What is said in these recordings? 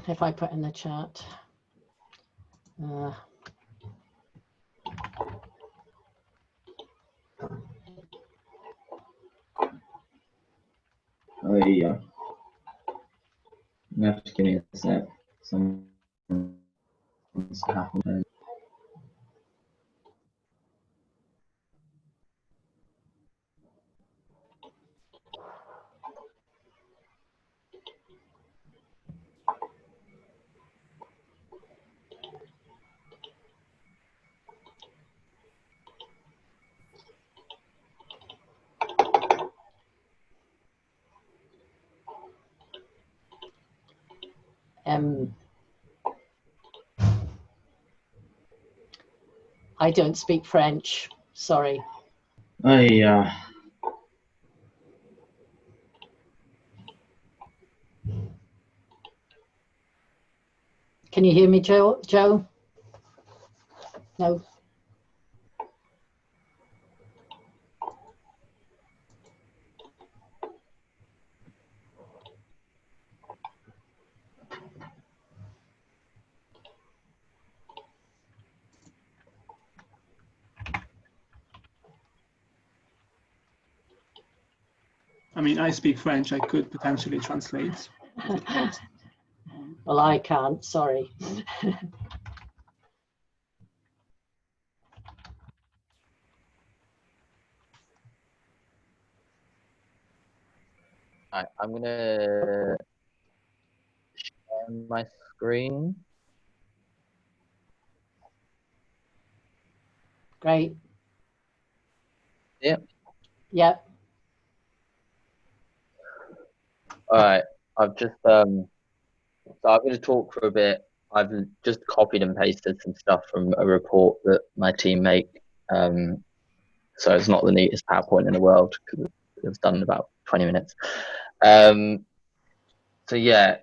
if I put in the chat. Oh yeah. You have to give me a sec. Something's happened. I don't speak French, sorry. Oh yeah. Can you hear me, Joe? No. I mean, I speak French. I could potentially translate. Well, I can't, sorry. Right, I'm gonna share my screen. Great. Yep. Yep. All right. I've just so I'm going to talk for a bit. I've just copied and pasted some stuff from a report that my team make. So it's not the neatest PowerPoint in the world because it was done in about 20 minutes. So yeah,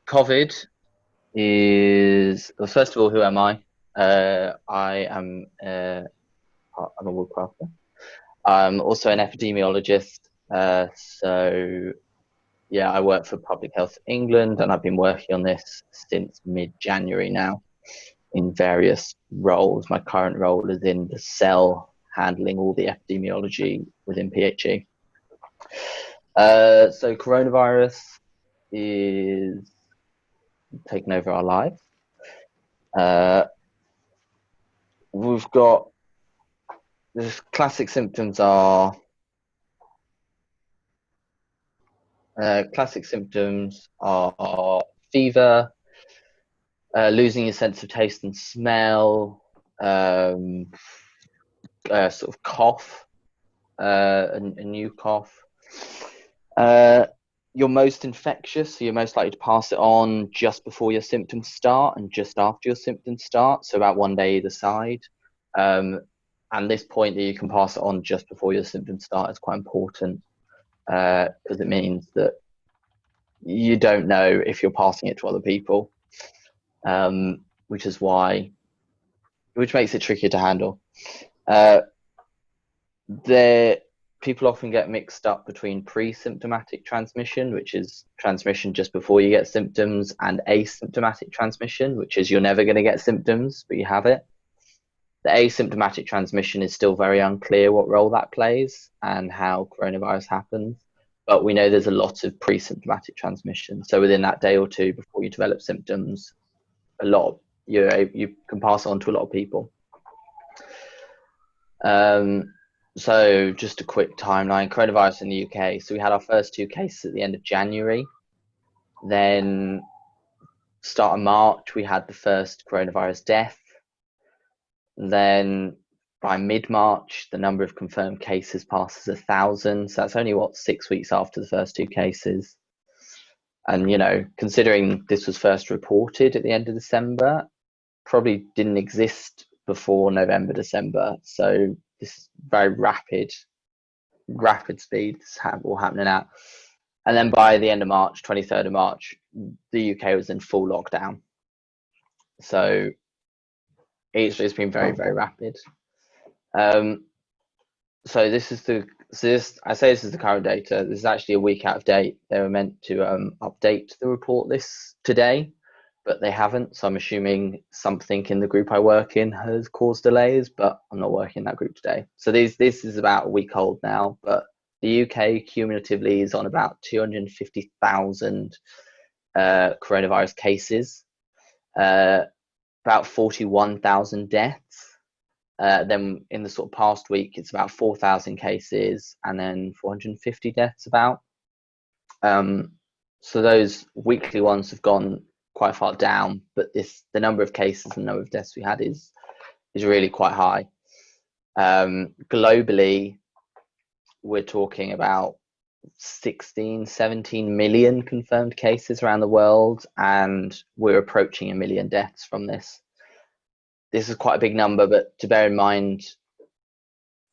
COVID is, well, first of all, who am I? I'm a woodcrafter. I'm also an epidemiologist. So yeah, I work for Public Health England, and I've been working on this since mid-January now in various roles. My current role is in the cell, handling all the epidemiology within PHE. So coronavirus is taking over our lives. We've got the classic symptoms are fever, losing your sense of taste and smell, sort of cough, a new cough. You're most infectious, so you're most likely to pass it on just before your symptoms start and just after your symptoms start, so about one day either side. And this point that you can pass it on just before your symptoms start is quite important, because it means that you don't know if you're passing it to other people, which makes it trickier to handle. People often get mixed up between pre-symptomatic transmission, which is transmission just before you get symptoms, and asymptomatic transmission, which is you're never going to get symptoms, but you have it. The asymptomatic transmission is still very unclear what role that plays and how coronavirus happens, but we know there's a lot of pre-symptomatic transmission. So within that day or two before you develop symptoms, you can pass on to a lot of people. So just a quick timeline, coronavirus in the UK. So we had our first 2 cases at the end of January. Then start of March, we had the first coronavirus death. Then by mid-March, the number of confirmed cases passes 1,000. So that's only 6 weeks after the first 2 cases. And, considering this was first reported at the end of December, probably didn't exist before November, December. So this is very rapid speed. This is all happening out. And then by the end of March, 23rd of March, the UK was in full lockdown. So it's been very, very rapid. So this is the So I say this is the current data. This is actually a week out of date. They were meant to update the report this today, but they haven't. So I'm assuming something in the group I work in has caused delays, but I'm not working in that group today. So this is about a week old now, but the UK cumulatively is on about 250,000 coronavirus cases, about 41,000 deaths. Then in the sort of past week, it's about 4,000 cases and then 450 deaths about. So those weekly ones have gone quite far down, but the number of cases and number of deaths we had is really quite high. Globally, we're talking about 16, 17 million confirmed cases around the world, and we're approaching 1 million deaths from this. This is quite a big number, but to bear in mind,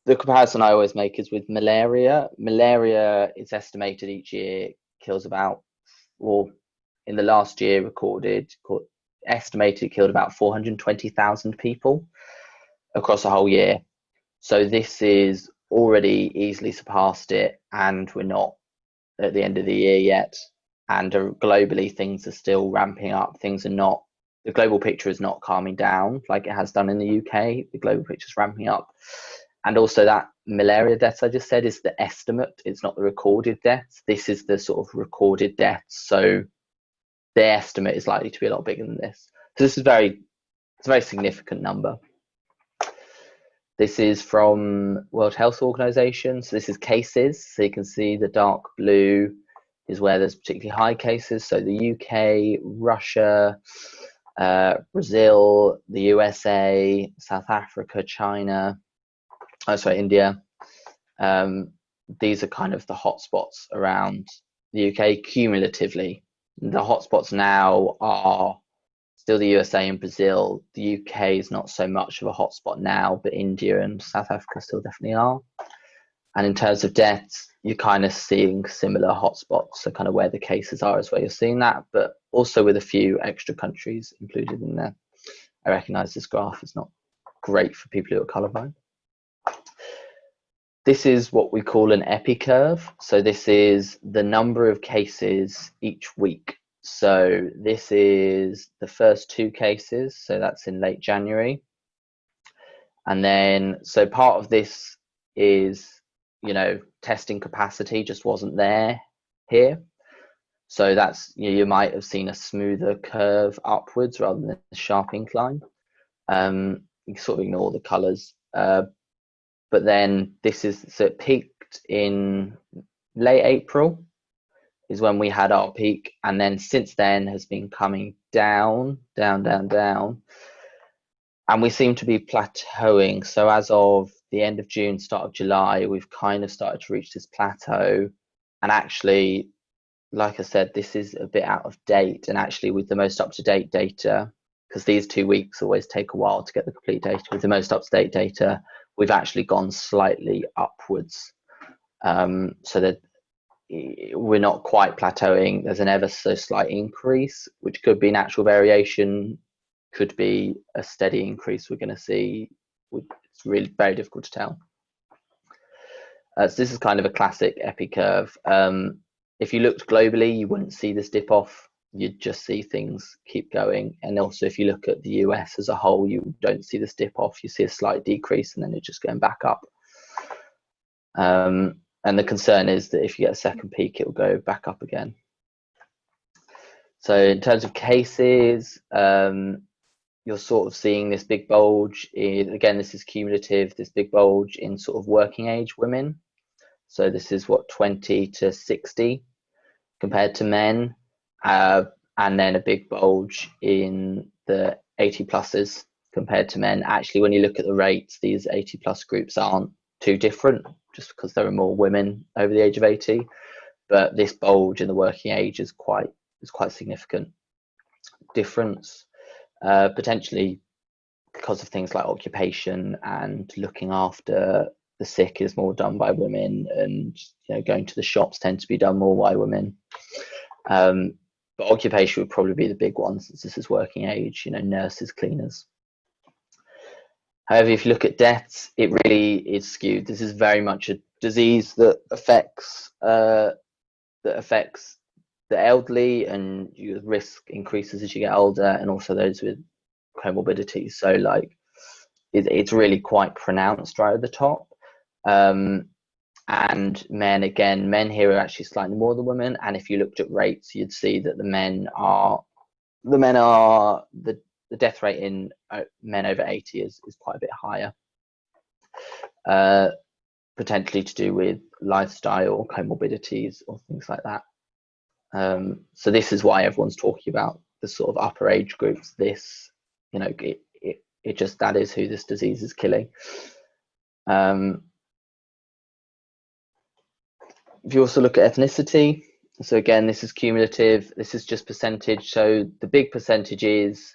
the comparison I always make is with malaria. Malaria is estimated each year kills about, or in the last year estimated killed about 420,000 people across a whole year. So this is already easily surpassed it, and we're not at the end of the year yet. And globally, things are still ramping up. The global picture is not calming down like it has done in the UK. The global picture is ramping up. And also that malaria deaths I just said is the estimate. It's not the recorded deaths. This is the sort of recorded deaths. So the estimate is likely to be a lot bigger than this. So this is it's a very significant number. This is from World Health Organization. So this is cases. So you can see the dark blue is where there's particularly high cases. So the UK, Russia, Brazil, the USA, South Africa, China, India. These are kind of the hotspots around the UK cumulatively. The hotspots now are still the USA and Brazil. The UK is not so much of a hotspot now, but India and South Africa still definitely are. And in terms of deaths, you're kind of seeing similar hotspots. So kind of where the cases are is where you're seeing that, but also with a few extra countries included in there. I recognize this graph is not great for people who are colorblind. This is what we call an epi curve. So this is the number of cases each week. So this is the first 2 cases. So that's in late January. And then, so part of this is, testing capacity just wasn't there here. So that's, you might have seen a smoother curve upwards rather than a sharp incline. You can sort of ignore the colors. But then so it peaked in late April is when we had our peak. And then since then has been coming down. And we seem to be plateauing. So as of the end of June, start of July, we've kind of started to reach this plateau. And actually, like I said, this is a bit out of date. And actually with the most up-to-date data, because these 2 weeks always take a while to get the complete data, with the most up-to-date data, we've actually gone slightly upwards. So that we're not quite plateauing. There's an ever so slight increase, which could be natural variation, could be a steady increase we're going to see. It's really very difficult to tell. So this is kind of a classic epi curve. If you looked globally, you wouldn't see this dip off. You'd just see things keep going. And also, if you look at the US as a whole, you don't see this dip off. You see a slight decrease, and then it's just going back up. And the concern is that if you get a second peak, it will go back up again. So in terms of cases, you're sort of seeing this big bulge. Again, this is cumulative, this big bulge in sort of working age women. So this is what, 20 to 60 compared to men. And then a big bulge in the 80 pluses compared to men. Actually, when you look at the rates, these 80 plus groups aren't too different, just because there are more women over the age of 80. But this bulge in the working age is quite significant difference. Potentially because of things like occupation and looking after the sick is more done by women, and going to the shops tend to be done more by women. But occupation would probably be the big one, since this is working age, nurses, cleaners. However, if you look at deaths, it really is skewed. This is very much disease that affects the elderly, and your risk increases as you get older, and also those with comorbidities. So like it's really quite pronounced right at the top. And men here are actually slightly more than women, and if you looked at rates, you'd see that the death rate in men over 80 is quite a bit higher, potentially to do with lifestyle or comorbidities or things like that. So this is why everyone's talking about the sort of upper age groups. This, you know, it just, that is who this disease is killing. If you also look at ethnicity, so again, this is cumulative, this is just percentage. So the big percentage is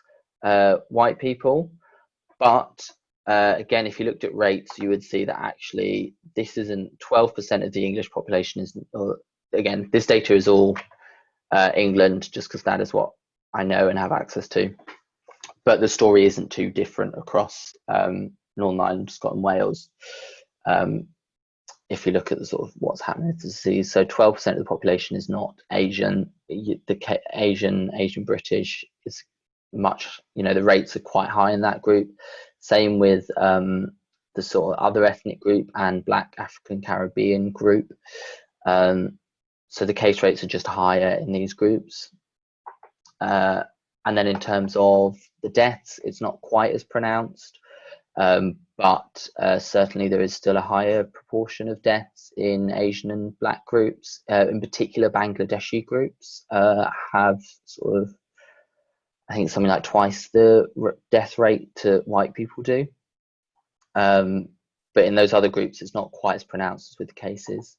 white people, but again, if you looked at rates, you would see that actually this isn't 12% of the English population is, again, this data is all England, just because that is what I know and have access to. But the story isn't too different across Northern Ireland, Scotland, Wales. If you look at the sort of what's happening with the disease, so 12% of the population is not Asian. The Asian British is much, you know, the rates are quite high in that group. Same with the sort of other ethnic group and Black African Caribbean group. So the case rates are just higher in these groups. And then in terms of the deaths, it's not quite as pronounced, but certainly there is still a higher proportion of deaths in Asian and Black groups. In particular, Bangladeshi groups have sort of, I think, something like twice the death rate to white people do. But in those other groups, it's not quite as pronounced as with the cases.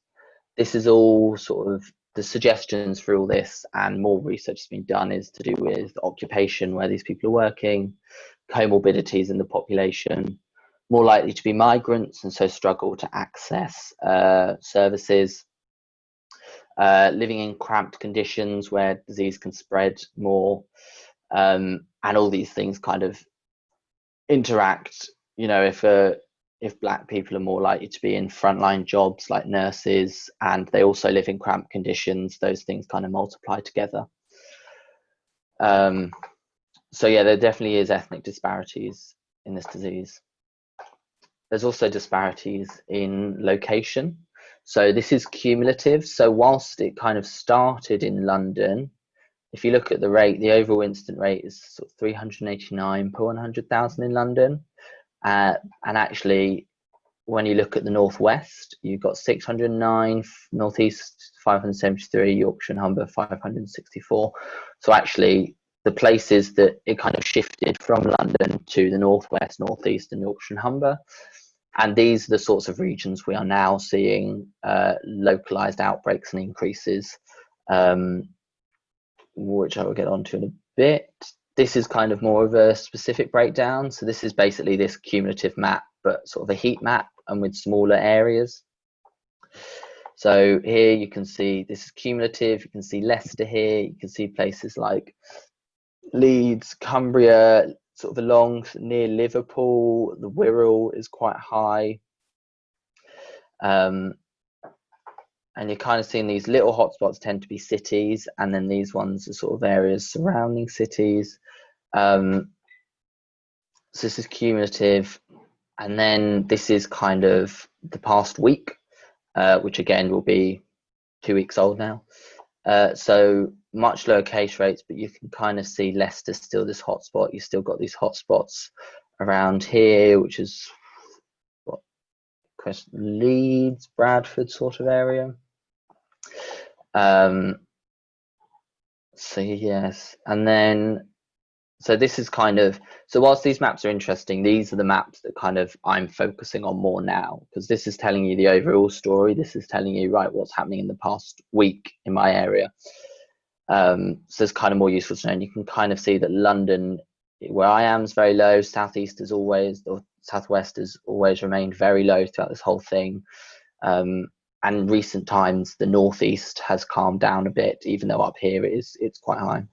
This is all sort of the suggestions for all this, and more research has been done, is to do with occupation, where these people are working, comorbidities in the population, more likely to be migrants and so struggle to access services, living in cramped conditions where disease can spread more, and all these things kind of interact. You know, if Black people are more likely to be in frontline jobs like nurses, and they also live in cramped conditions, those things kind of multiply together. So yeah, there definitely is ethnic disparities in this disease. There's also disparities in location. So this is cumulative. So whilst it kind of started in London, if you look at the rate, the overall incident rate is sort of 389 per 100,000 in London. And actually, when you look at the northwest, you've got 609, northeast 573, Yorkshire and Humber 564. So actually, the places that it kind of shifted from London to the northwest, northeast, and Yorkshire and Humber. And these are the sorts of regions we are now seeing localized outbreaks and increases, which I will get onto in a bit. This is kind of more of a specific breakdown. So this is basically this cumulative map, but sort of a heat map and with smaller areas. So here you can see this is cumulative. You can see Leicester here. You can see places like Leeds, Cumbria, sort of along near Liverpool. The Wirral is quite high. And you're kind of seeing these little hotspots tend to be cities, and then these ones are sort of areas surrounding cities. So this is cumulative, and then this is kind of the past week, which again will be 2 weeks old now. So much lower case rates, but you can kind of see Leicester still this hotspot. You still got these hotspots around here, which is what, Leeds, Bradford sort of area. So yes, and then so this is kind of, so whilst these maps are interesting, these are the maps that kind of I'm focusing on more now, because this is telling you the overall story. This is telling you, right, what's happening in the past week in my area. So it's kind of more useful to know. And you can kind of see that London, where I am, is very low. Southeast is always, or Southwest has always remained very low throughout this whole thing. And recent times, the Northeast has calmed down a bit, even though up here it's quite high.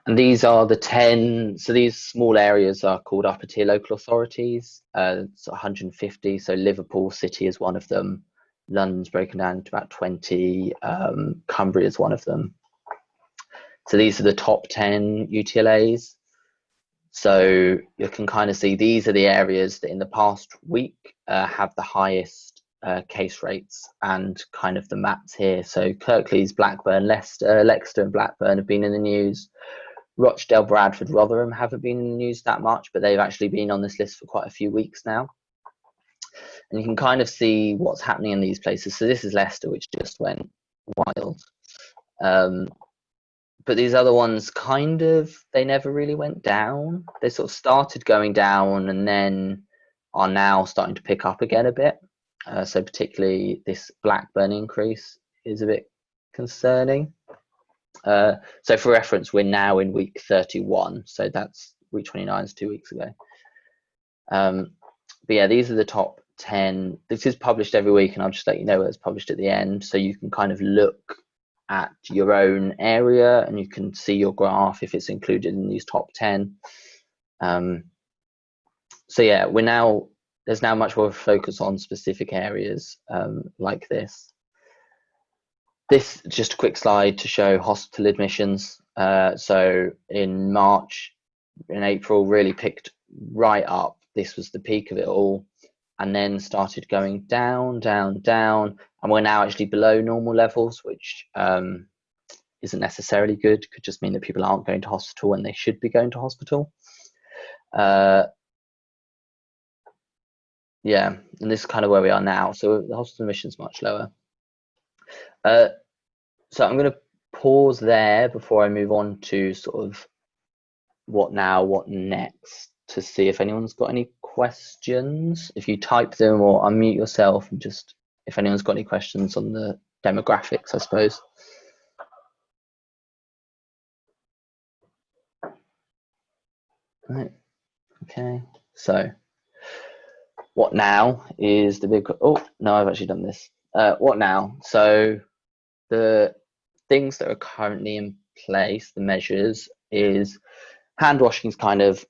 And these are the 10, so these small areas are called upper tier local authorities. It's 150, so Liverpool City is one of them. London's broken down to about 20, Cumbria is one of them. So these are the top 10 UTLAs. So you can kind of see these are the areas that in the past week have the highest case rates, and kind of the maps here. So Kirklees, Blackburn, Leicester and Blackburn have been in the news. Rochdale, Bradford, Rotherham haven't been in the news that much, but they've actually been on this list for quite a few weeks now. And you can kind of see what's happening in these places. So this is Leicester, which just went wild. But these other ones kind of, they never really went down. They sort of started going down and then are now starting to pick up again a bit. So particularly this Blackburn increase is a bit concerning. So for reference, we're now in week 31. So that's week 29 is 2 weeks ago. But yeah, these are the top 10. This is published every week, and I'll just let you know where it's published at the end. So you can kind of look at your own area and you can see your graph if it's included in these top 10. So yeah, there's now much more focus on specific areas like this. This just a quick slide to show hospital admissions. So in March, in April, really picked right up. This was the peak of it all, and then started going down, down, down, and we're now actually below normal levels, which isn't necessarily good. Could just mean that people aren't going to hospital when they should be going to hospital. Yeah, and this is kind of where we are now. So the hospital admission is much lower. So I'm going to pause there before I move on to sort of what now, what next, to see if anyone's got any questions. If you type them or unmute yourself, and just if anyone's got any questions on the demographics, I suppose. Right. Okay. So what now is the big, oh no, I've actually done this. What now? So the things that are currently in place, the measures, is hand washing is kind of,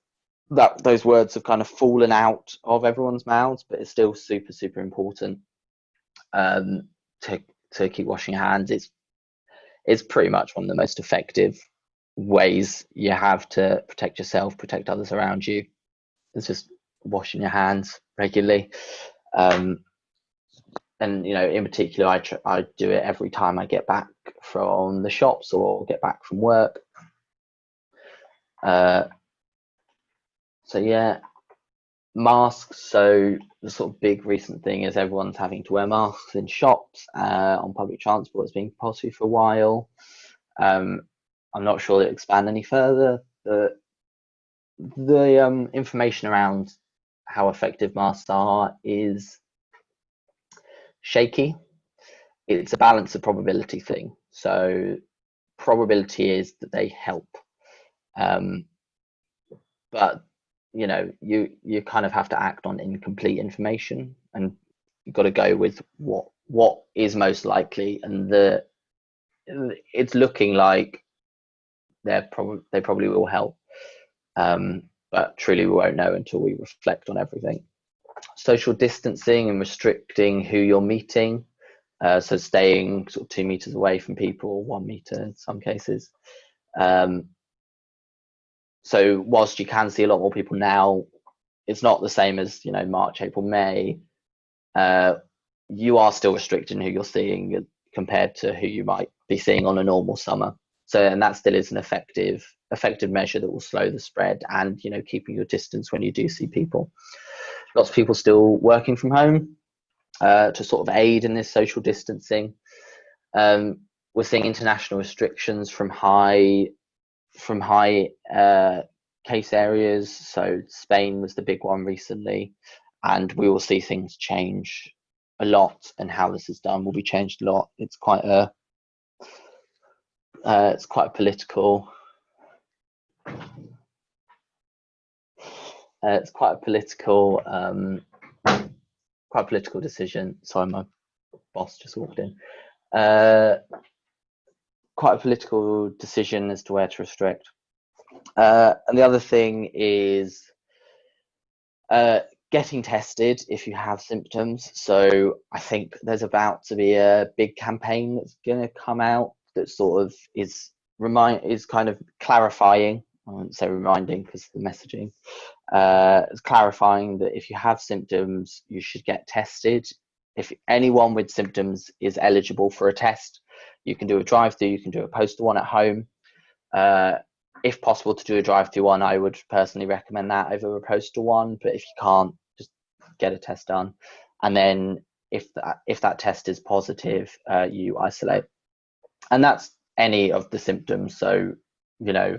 that those words have kind of fallen out of everyone's mouths, but it's still super, super important to keep washing your hands. It's pretty much one of the most effective ways you have to protect yourself, protect others around you. It's just washing your hands regularly. And you know, in particular, I do it every time I get back from the shops or get back from work. So yeah, masks. So the sort of big recent thing is everyone's having to wear masks in shops, on public transport. It's been compulsory for a while. I'm not sure that it'll expand any further. The information around how effective masks are is shaky. It's a balance of probability thing. So probability is that they help, but you know, you kind of have to act on incomplete information, and you've got to go with what is most likely, and it's looking like they probably will help, but truly we won't know until we reflect on everything. Social distancing and restricting who you're meeting, so staying sort of 2 meters away from people, 1 meter in some cases. So whilst you can see a lot more people now, it's not the same as, you know, March, April, May. You are still restricting who you're seeing compared to who you might be seeing on a normal summer. So, and that still is an effective measure that will slow the spread, and, you know, keeping your distance when you do see people. Lots of people still working from home to sort of aid in this social distancing. We're seeing international restrictions from high case areas. So Spain was the big one recently, and we will see things change a lot, and how this is done will be changed a lot. It's quite a political decision. Sorry, my boss just walked in. Quite a political decision as to where to restrict. And the other thing is getting tested if you have symptoms. So I think there's about to be a big campaign that's going to come out that sort of is kind of clarifying. I wouldn't say reminding because the messaging is clarifying that if you have symptoms, you should get tested. If anyone with symptoms is eligible for a test, you can do a drive-through, you can do a postal one at home. If possible to do a drive-through one, I would personally recommend that over a postal one, but if you can't, just get a test done. And then if that test is positive, you isolate. And that's any of the symptoms. So, you know,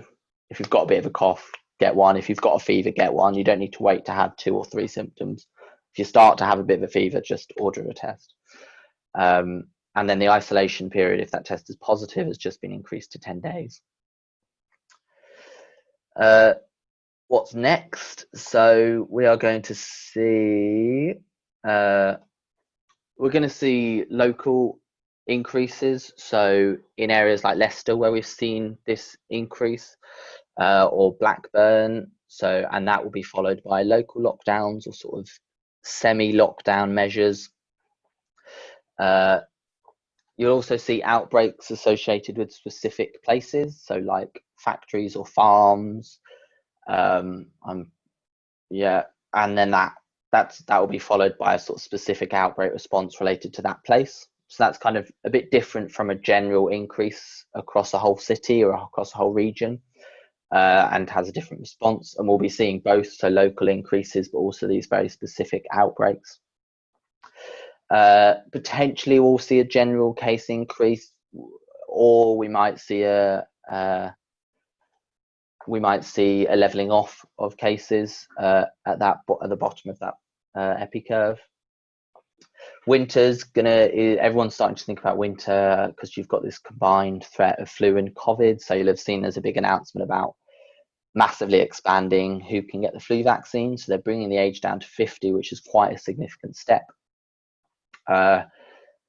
if you've got a bit of a cough, get one. If you've got a fever, get one. You don't need to wait to have 2 or 3 symptoms. If you start to have a bit of a fever, just order a test. And then the isolation period, if that test is positive, has just been increased to 10 days. What's next? So we are going to see local increases. So in areas like Leicester, where we've seen this increase, or Blackburn. So, and that will be followed by local lockdowns or sort of semi-lockdown measures. You'll also see outbreaks associated with specific places, so like factories or farms. Yeah, and then that will be followed by a sort of specific outbreak response related to that place. So that's kind of a bit different from a general increase across a whole city or across a whole region, and has a different response. And we'll be seeing both, so local increases, but also these very specific outbreaks. Potentially we'll see a general case increase, or we might see a leveling off of cases at the bottom of that epi curve. Winter's everyone's starting to think about winter because you've got this combined threat of flu and COVID. So you'll have seen there's a big announcement about massively expanding who can get the flu vaccine. So they're bringing the age down to 50, which is quite a significant step.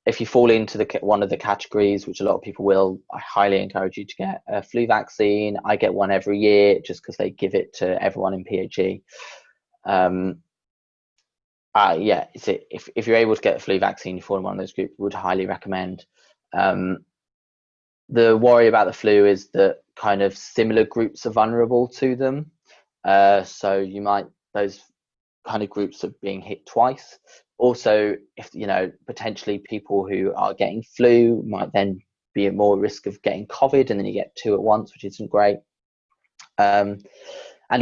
If you fall into one of the categories, which a lot of people will, I highly encourage you to get a flu vaccine. I get one every year just because they give it to everyone in PHE. Yeah, if you're able to get a flu vaccine, you fall in one of those groups, would highly recommend. The worry about the flu is that kind of similar groups are vulnerable to them. So those kind of groups are being hit twice. Also, if potentially people who are getting flu might then be at more risk of getting COVID, and then you get 2 at once, which isn't great. And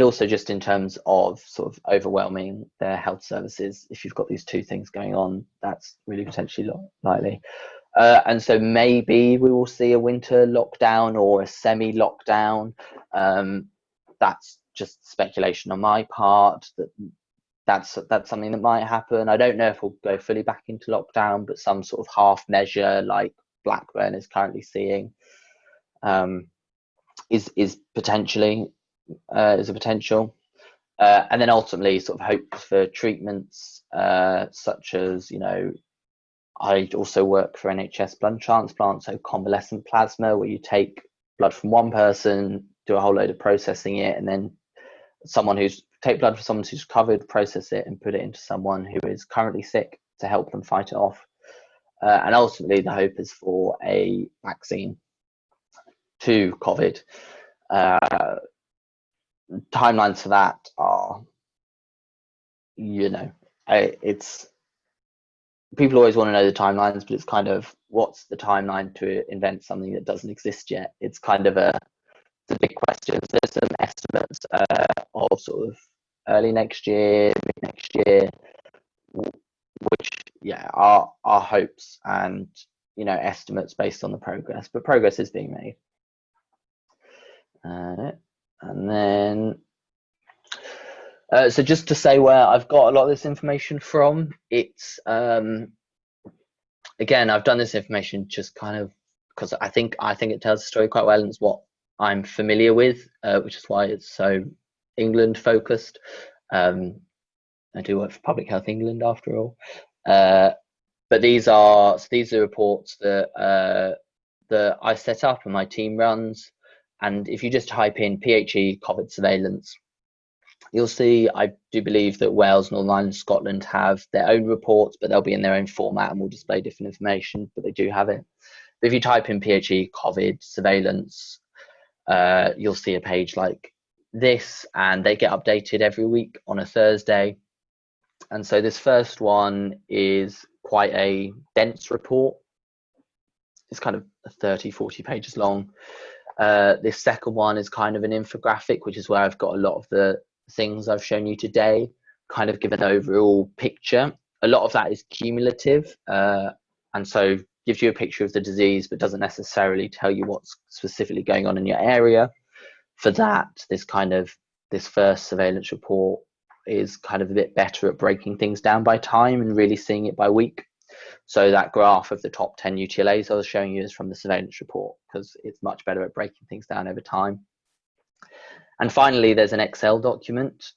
also just in terms of sort of overwhelming their health services, if you've got these 2 things going on, that's really potentially likely. And so maybe we will see a winter lockdown or a semi-lockdown. That's just speculation on my part. That's something that might happen. I don't know if we'll go fully back into lockdown, but some sort of half measure like Blackburn is currently seeing is potentially is a potential. And then ultimately sort of hope for treatments such as, I also work for NHS blood transplant, so convalescent plasma, where you take blood from one person, do a whole load of processing it, and then take blood from someone who's recovered, process it, and put it into someone who is currently sick to help them fight it off. And ultimately, the hope is for a vaccine to COVID. Timelines for that are, it's people always want to know the timelines, but it's kind of, what's the timeline to invent something that doesn't exist yet? It's kind of a big question. There's some estimates of sort of early next year, mid next year, which are hopes and estimates based on the progress, but progress is being made. And then so just to say where I've got a lot of this information from, it's again, I've done this information just kind of because I think it tells the story quite well, and it's what I'm familiar with, which is why it's so England focused. I do work for Public Health England after all, but these are reports that I set up and my team runs. And if you just type in PHE COVID surveillance, you'll see, I do believe that Wales, Northern Ireland, Scotland have their own reports, but they'll be in their own format and will display different information, but they do have it. But if you type in PHE COVID surveillance, you'll see a page like this, and they get updated every week on a Thursday. And so this first one is quite a dense report. It's kind of 30, 40 pages long. This second one is kind of an infographic, which is where I've got a lot of the things I've shown you today, kind of give an overall picture. A lot of that is cumulative, and so gives you a picture of the disease, but doesn't necessarily tell you what's specifically going on in your area. For that, this first surveillance report is kind of a bit better at breaking things down by time and really seeing it by week. So that graph of the top 10 UTLAs I was showing you is from the surveillance report, because it's much better at breaking things down over time. And finally, there's an Excel document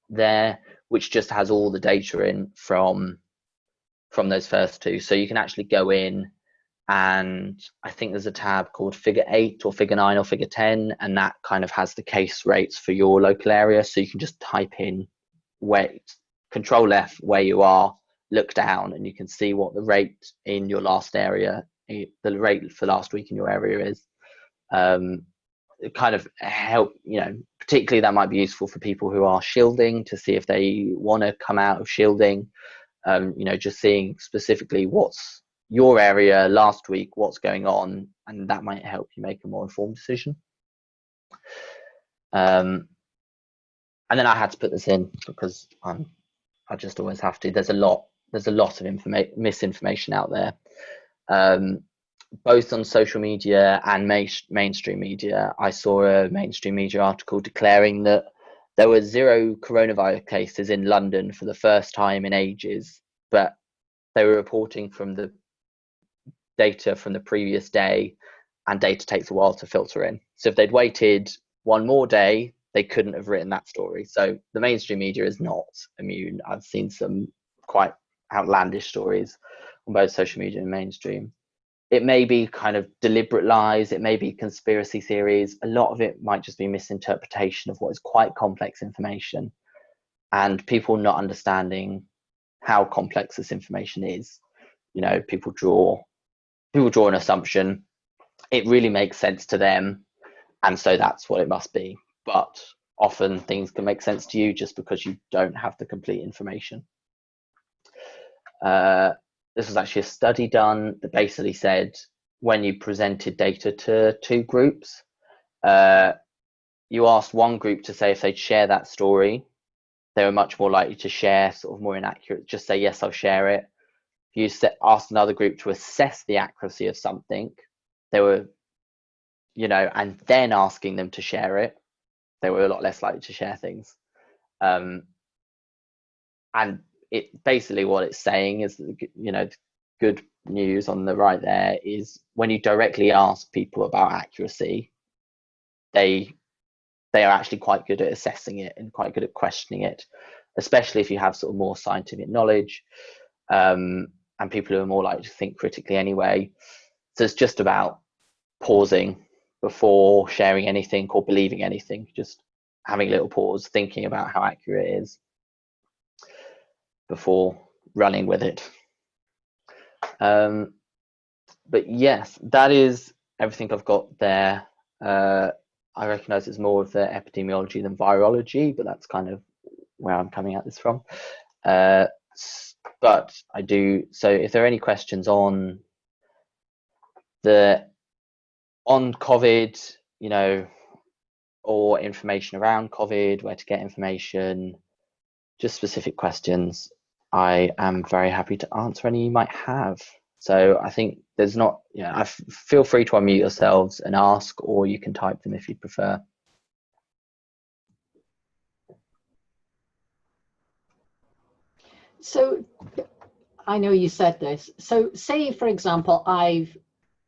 there, which just has all the data in from those first two. So you can actually go in, and I think there's a tab called Figure 8 or Figure 9 or Figure 10, and that kind of has the case rates for your local area. So you can just type in Control F where you are, look down, and you can see what the rate in your last area, the rate for last week in your area is. It kind of help, particularly that might be useful for people who are shielding, to see if they want to come out of shielding. Just seeing specifically what's your area last week, what's going on, and that might help you make a more informed decision. And then I had to put this in because I just always have to. There's a lot of misinformation out there, both on social media and mainstream media. I saw a mainstream media article declaring that there were 0 coronavirus cases in London for the first time in ages, but they were reporting from the data from the previous day, and data takes a while to filter in. So if they'd waited one more day, they couldn't have written that story. So the mainstream media is not immune. I've seen some quite outlandish stories on both social media and mainstream. It may be kind of deliberate lies, it may be conspiracy theories. A lot of it might just be misinterpretation of what is quite complex information, and people not understanding how complex this information is. People draw an assumption, it really makes sense to them, and so that's what it must be. But often things can make sense to you just because you don't have the complete information. This was actually a study done that basically said when you presented data to 2 groups, you asked one group to say if they'd share that story, they were much more likely to share sort of more inaccurate, just say, yes, I'll share it. If you asked another group to assess the accuracy of something, they were, and then asking them to share it, they were a lot less likely to share things. And it basically what it's saying is, good news on the right there is when you directly ask people about accuracy, they are actually quite good at assessing it and quite good at questioning it, especially if you have sort of more scientific knowledge, and people who are more likely to think critically anyway. So it's just about pausing before sharing anything or believing anything, just having a little pause, thinking about how accurate it is before running with it. But yes, that is everything I've got there. I recognize it's more of the epidemiology than virology, but that's kind of where I'm coming at this from. But I do, so if there are any questions on COVID, or information around COVID, where to get information, just specific questions, I am very happy to answer any you might have. So I think there's not, feel free to unmute yourselves and ask, or you can type them if you prefer. So I know you said this. So say, for example, I've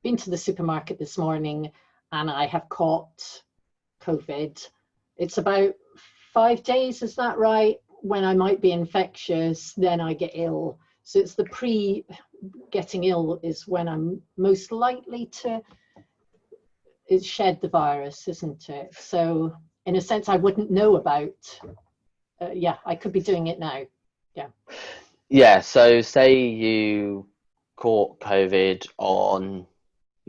been to the supermarket this morning and I have caught COVID. It's about 5 days, is that right? When I might be infectious, then I get ill. So it's the pre-getting ill is when I'm most likely to it's shed the virus, isn't it? So in a sense, I wouldn't know about. Yeah, I could be doing it now. Yeah. Yeah. So say you caught COVID on,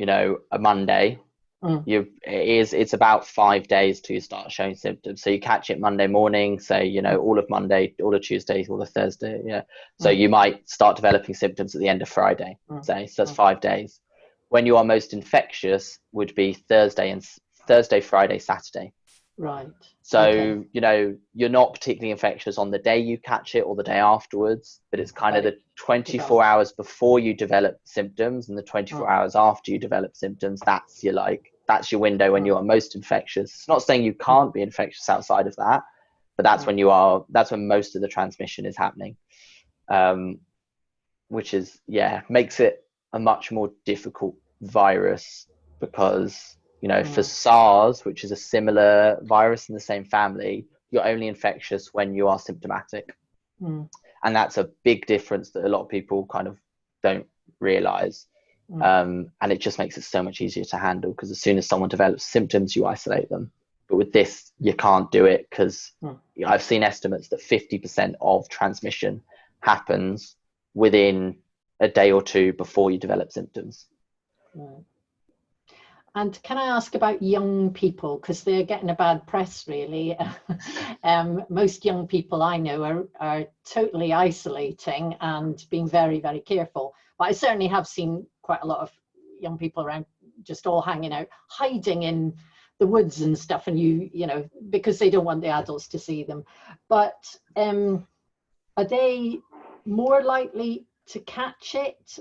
a Monday. It's about 5 days till you start showing symptoms. So you catch it Monday morning, say, all of Monday, all of Tuesday, all of Thursday. Yeah. So you might start developing symptoms at the end of Friday, say. So that's 5 days. When you are most infectious would be Thursday, Friday, Saturday. Right. So, Okay. You're not particularly infectious on the day you catch it or the day afterwards, but it's kind of the 24 hours before you develop symptoms and the 24 hours after you develop symptoms. That's your window when you are most infectious. It's not saying you can't be infectious outside of that, but that's when most of the transmission is happening. Which is, makes it a much more difficult virus because, for SARS, which is a similar virus in the same family, you're only infectious when you are symptomatic. And that's a big difference that a lot of people kind of don't realize. And it just makes it so much easier to handle because as soon as someone develops symptoms, you isolate them. But with this, you can't do it because I've seen estimates that 50% of transmission happens within a day or two before you develop symptoms. Right. And can I ask about young people, because they're getting a bad press, really. Most young people I know are totally isolating and being very, very careful. But I certainly have seen quite a lot of young people around just all hanging out, hiding in the woods and stuff, and because they don't want the adults to see them. But are they more likely to catch it,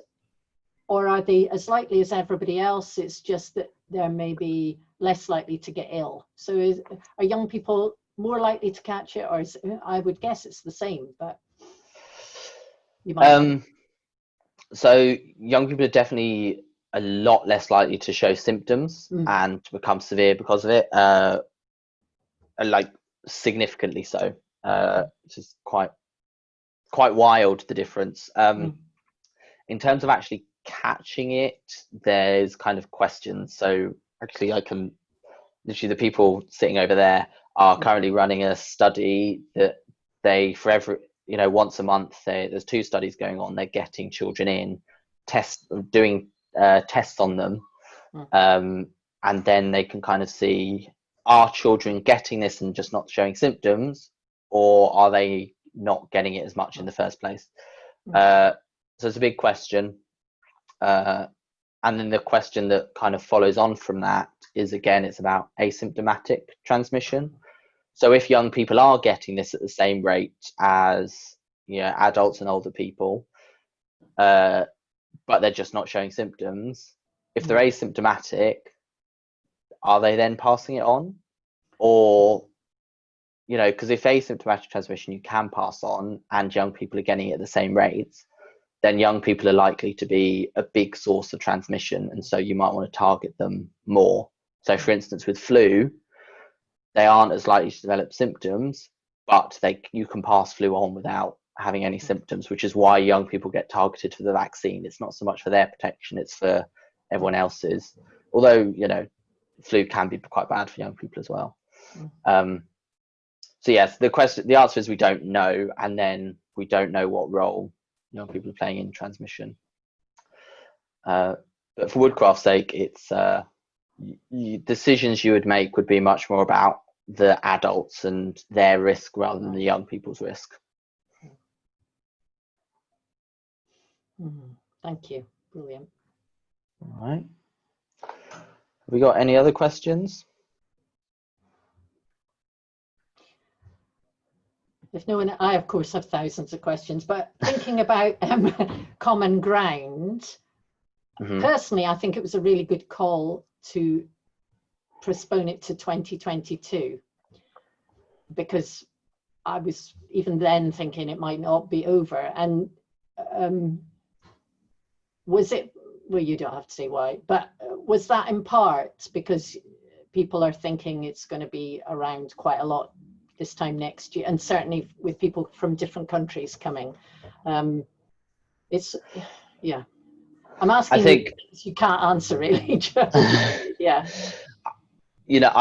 or are they as likely as everybody else? It's just that they're maybe less likely to get ill. So are young people more likely to catch it, or I would guess it's the same, but you might. So young people are definitely a lot less likely to show symptoms and to become severe because of it, like significantly so. Which is quite wild, the difference. In terms of actually catching it, there's kind of questions. So actually literally the people sitting over there are currently running a study that they, for every, once a month, there's 2 studies going on. They're getting children in, doing tests on them. And then they can kind of see, are children getting this and just not showing symptoms, or are they not getting it as much in the first place? So it's a big question. And then the question that kind of follows on from that is, again, it's about asymptomatic transmission. So if young people are getting this at the same rate as adults and older people, but they're just not showing symptoms, if they're asymptomatic, are they then passing it on? Or, because if asymptomatic transmission you can pass on and young people are getting it at the same rates, then young people are likely to be a big source of transmission, and so you might want to target them more. So for instance, with flu, they aren't as likely to develop symptoms, but you can pass flu on without having any symptoms, which is why young people get targeted for the vaccine. It's not so much for their protection, it's for everyone else's. Although, flu can be quite bad for young people as well. So yes, the answer is we don't know, and then we don't know what role young people are playing in transmission. But for Woodcraft's sake, it's decisions you would make would be much more about the adults and their risk rather than the young people's risk. Thank you. Brilliant. All right. Have we got any other questions? If no one, I of course have thousands of questions, but thinking about common ground, personally, I think it was a really good call to postpone it to 2022, because I was even then thinking it might not be over. And was it, well, you don't have to say why, but was that in part because people are thinking it's going to be around quite a lot this time next year, and certainly with people from different countries coming? It's, yeah, I'm asking, I think you can't answer really. Yeah. you know,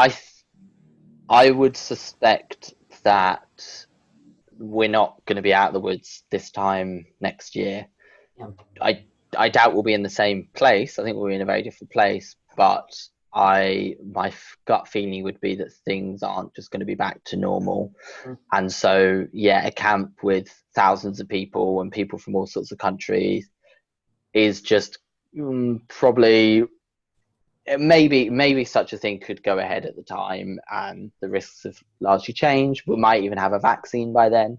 I would suspect that we're not going to be out of the woods this time next year. Yeah. I doubt we'll be in the same place. I think we'll be in a very different place, but my gut feeling would be that things aren't just going to be back to normal. And so, yeah, a camp with thousands of people and people from all sorts of countries is just probably, maybe such a thing could go ahead at the time, and the risks have largely changed. We might even have a vaccine by then.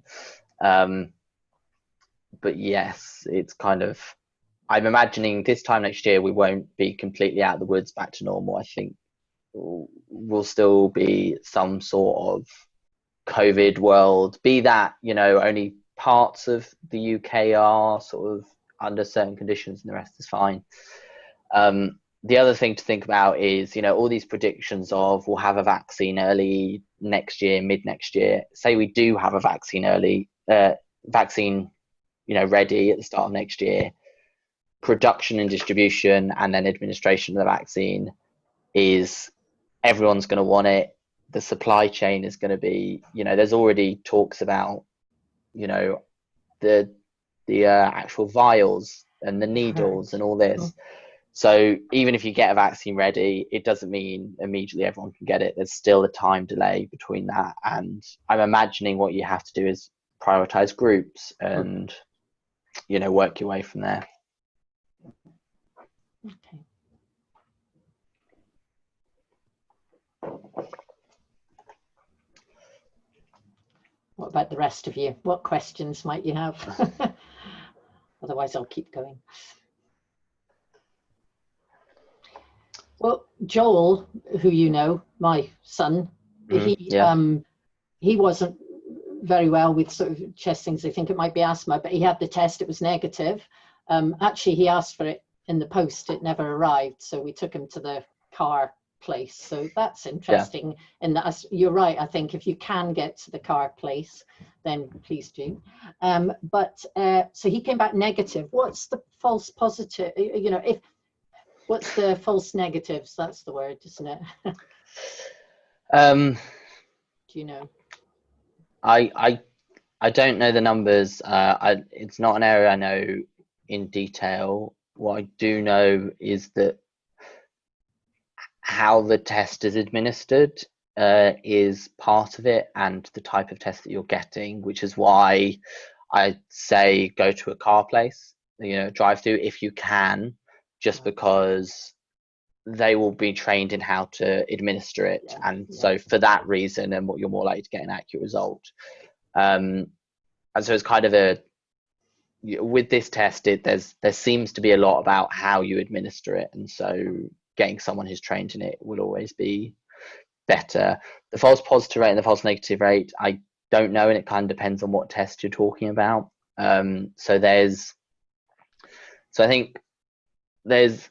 But yes, it's kind of, I'm imagining this time next year we won't be completely out of the woods back to normal. I think we'll still be some sort of COVID world, be that, you know, only parts of the UK are sort of under certain conditions and the rest is fine. The other thing to think about is, you know, all these predictions of we'll have a vaccine early next year, mid next year. Say we do have a vaccine vaccine, you know, ready at the start of next year. Production and distribution and then administration of the vaccine is, everyone's going to want it. The supply chain is going to be, you know, there's already talks about, you know, the actual vials and the needles and all this. So even if you get a vaccine ready, it doesn't mean immediately everyone can get it. There's still a time delay between that. And I'm imagining what you have to do is prioritize groups and, you know, work your way from there. Okay. What about the rest of you? What questions might you have? Otherwise, I'll keep going. Well, Joel, who you know, my son, he wasn't very well with sort of chest things. I think it might be asthma, but he had the test. It was negative. Actually, he asked for it in the post. It never arrived, so we took him to the car place. So that's interesting. And you're right. I think if you can get to the car place, then please do. So he came back negative. What's the false positive? You know, what's the false negatives? That's the word, isn't it? Do you know? I don't know the numbers. It's not an area I know in detail. What I do know is that how the test is administered is part of it, and the type of test that you're getting, which is why I say go to a car place, you know, drive through if you can, just because they will be trained in how to administer it. So for that reason, and what you're more likely to get an accurate result. And so it's kind of with this test, there seems to be a lot about how you administer it, and so getting someone who's trained in it will always be better. The false positive rate and the false negative rate, I don't know, and it kind of depends on what test you're talking about. So I think there's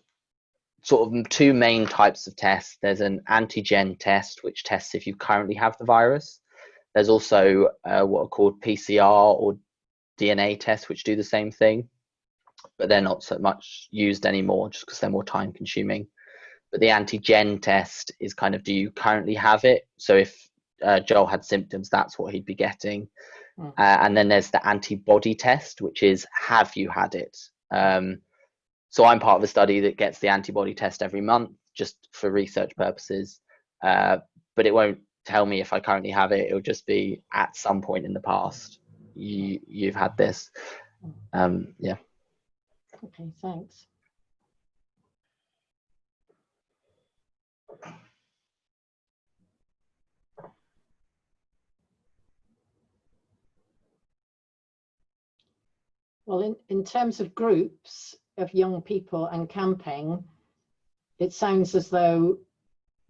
sort of two main types of tests. There's an antigen test, which tests if you currently have the virus. There's also what are called PCR or DNA tests, which do the same thing, but they're not so much used anymore just because they're more time consuming. But the antigen test is kind of, do you currently have it? So if Joel had symptoms, that's what he'd be getting. And then there's the antibody test, which is, have you had it? So I'm part of the study that gets the antibody test every month just for research purposes, but it won't tell me if I currently have it. It'll just be at some point in the past you've had this. Yeah. Okay, thanks. Well, in terms of groups of young people and camping, it sounds as though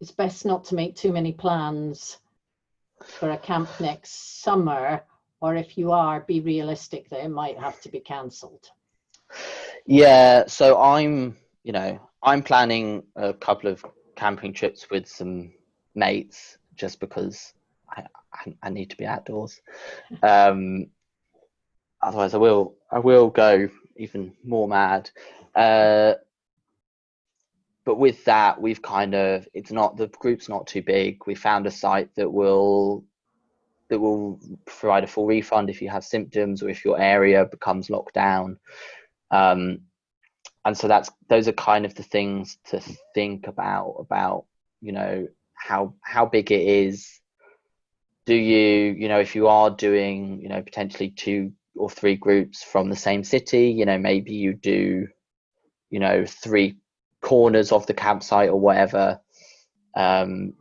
it's best not to make too many plans for a camp next summer, or if you are, be realistic that it might have to be cancelled. Yeah, so I'm planning a couple of camping trips with some mates just because I need to be outdoors. Otherwise I will go even more mad. But but with that, we've kind of, the group's not too big. We found a site that will provide a full refund if you have symptoms or if your area becomes locked down. And so those are kind of the things to think about, you know, how big it is. Do you, you know, if you are doing, you know, potentially 2 or 3 groups from the same city, you know, maybe you do, you know, 3 corners of the campsite or whatever. And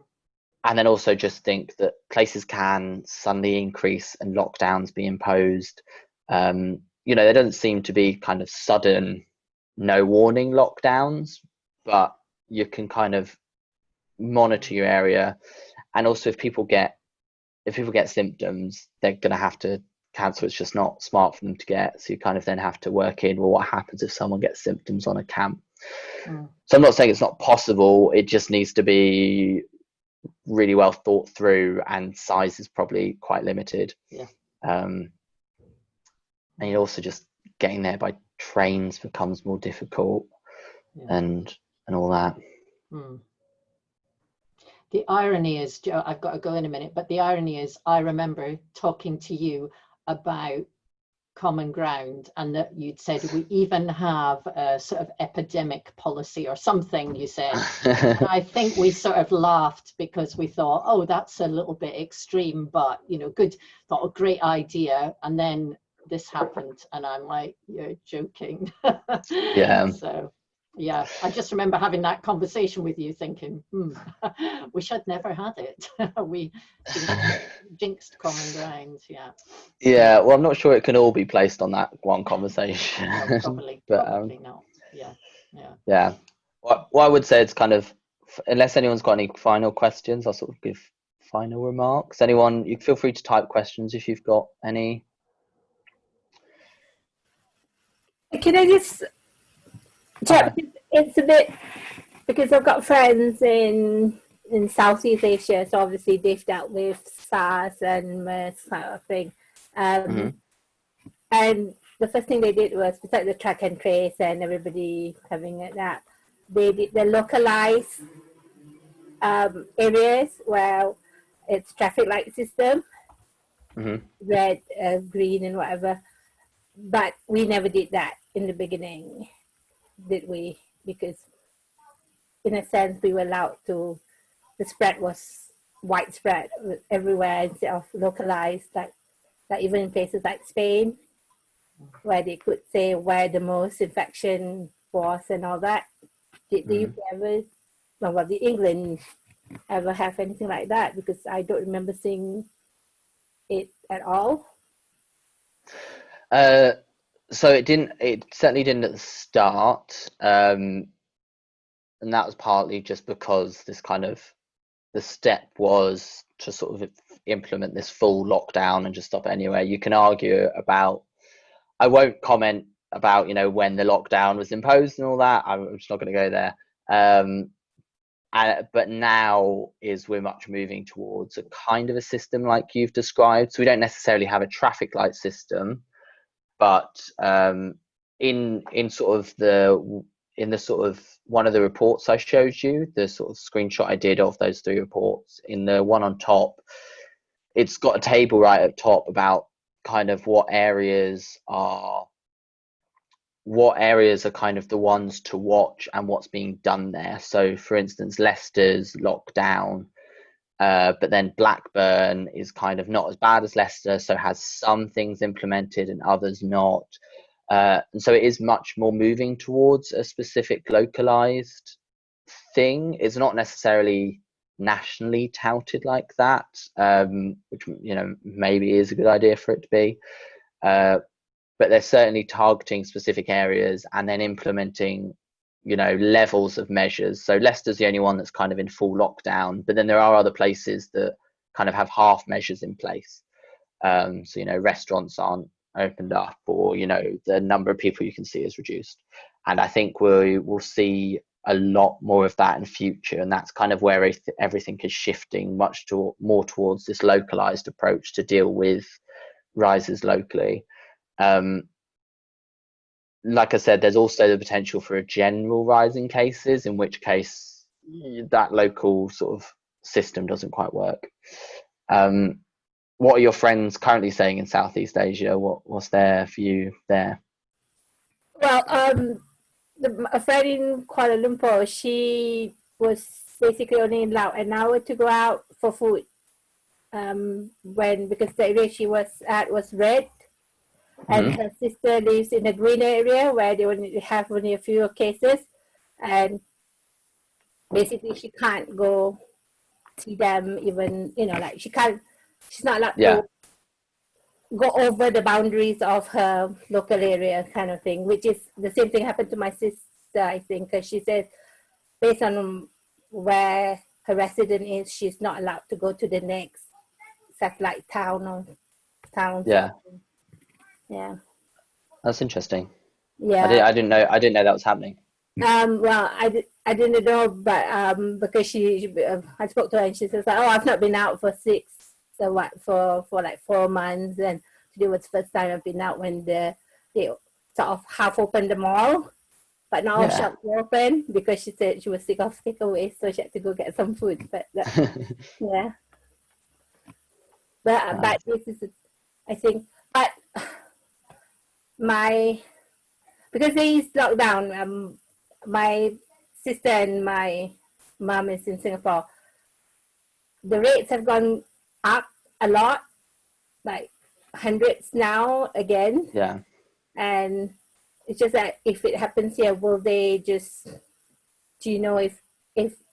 then also just think that places can suddenly increase and lockdowns be imposed. You know, there doesn't seem to be kind of sudden, no warning lockdowns, but you can kind of monitor your area. And also if people get symptoms, they're going to have to cancel. It's just not smart for them to get. So you kind of then have to work in, well, what happens if someone gets symptoms on a camp? So I'm not saying it's not possible. It just needs to be really well thought through, and size is probably quite limited. And also just getting there by trains becomes more difficult, and all that. The irony is, Joe, I've got to go in a minute, but the irony is I remember talking to you about common ground, and that you'd said we even have a sort of epidemic policy or something, you said. And I think we sort of laughed because we thought, oh, that's a little bit extreme, but, you know, thought a great idea. And then this happened and I'm like, you're joking. So yeah, I just remember having that conversation with you thinking, wish I'd never had it. We jinxed common ground. Well, I'm not sure it can all be placed on that one conversation. No, probably not. What I would say, it's kind of, unless anyone's got any final questions, I'll sort of give final remarks. Anyone, you feel free to type questions if you've got any. Can I just check? It's a bit, because I've got friends in Southeast Asia, so obviously they've dealt with SARS and MERS kind of thing. And the first thing they did was, besides the track and trace and everybody having that, they did the localized areas where it's traffic light system, red, green, and whatever. But we never did that in the beginning, did we? Because in a sense we were allowed to, the spread was widespread everywhere instead of localized, like even in places like Spain, where they could say where the most infection was and all that. Did the UK ever, well, did England ever have anything like that? Because I don't remember seeing it at all. So it certainly didn't at the start. And that was partly just because this kind of, the step was to sort of implement this full lockdown and just stop it anywhere. You can argue about, I won't comment about, you know, when the lockdown was imposed and all that. I'm just not going to go there. But now we're much moving towards a kind of a system like you've described. So we don't necessarily have a traffic light system, but in the sort of one of the reports I showed you, the sort of screenshot I did of those 3 reports, in the one on top, it's got a table right at top about kind of what areas are kind of the ones to watch and what's being done there. So for instance, Leicester's locked down, but then Blackburn is kind of not as bad as Leicester, so has some things implemented and others not. And so it is much more moving towards a specific localized thing. It's not necessarily nationally touted like that, which, you know, maybe is a good idea for it to be. But they're certainly targeting specific areas and then implementing, you know, levels of measures. So Leicester's the only one that's kind of in full lockdown, but then there are other places that kind of have half measures in place. So, you know, restaurants aren't opened up, or, you know, the number of people you can see is reduced. And I think we will see a lot more of that in future. And that's kind of where everything is shifting more towards this localized approach to deal with rises locally. like I said, there's also the potential for a general rise in cases, in which case that local sort of system doesn't quite work. What are your friends currently saying in Southeast Asia? What's their view there? Well, a friend in Kuala Lumpur, she was basically only allowed an hour to go out for food. Because the area she was at was red, and her sister lives in a green area where they only have only a few cases, and basically she can't go see them, even, like she's not allowed to go over the boundaries of her local area, kind of thing, which is the same thing happened to my sister, I think, because she said based on where her resident is, she's not allowed to go to the next satellite town or town. Yeah. Yeah. That's interesting. Yeah. I didn't know that was happening. Well, I didn't know, but because I spoke to her and she says like, oh, I've not been out for like 4 months, and today was the first time I've been out when they sort of half opened the mall, but not all shops were open, because she said she was sick of takeaway, so she had to go get some food. But yeah. But this is, I think, but because there is lockdown, my sister and my mom is in Singapore. The rates have gone up a lot, like hundreds now again. Yeah. And it's just that if it happens here, will they just, do you know if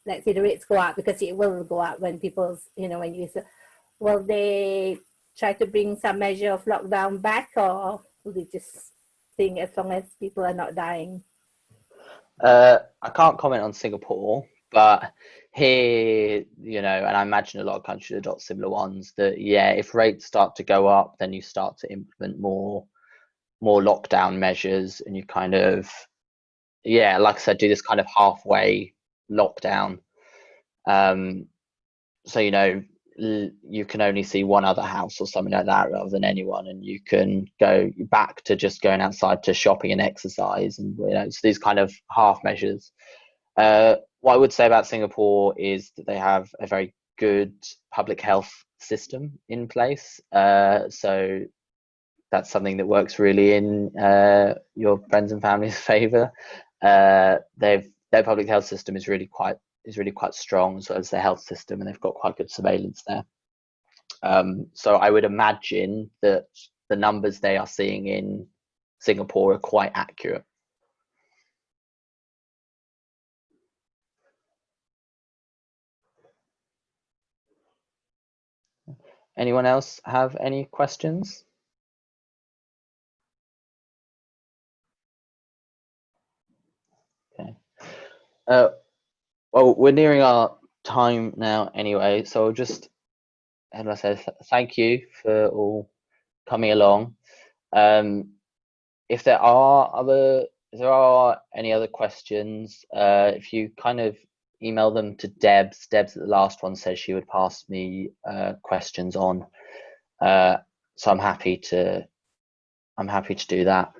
let's say the rates go up, because it will go up when people's, when you, will they try to bring some measure of lockdown back, or will they just think as long as people are not dying? I can't comment on Singapore, but here, and I imagine a lot of countries adopt similar ones, that if rates start to go up, then you start to implement more lockdown measures, and you kind of, like I said, do this kind of halfway lockdown. So you can only see one other house or something like that rather than anyone, and you can go back to just going outside to shopping and exercise, and it's these kind of half measures. What I would say about Singapore is that they have a very good public health system in place, so that's something that works really in your friends and family's favor. Their public health system is really quite strong, as well as their health system, and they've got quite good surveillance there. So I would imagine that the numbers they are seeing in Singapore are quite accurate. Anyone else have any questions? Okay. Well, we're nearing our time now anyway, so I'll just, as I said, thank you for all coming along. If there are any other questions, if you kind of email them to Deb's at the last one says she would pass me questions on, so I'm happy to do that.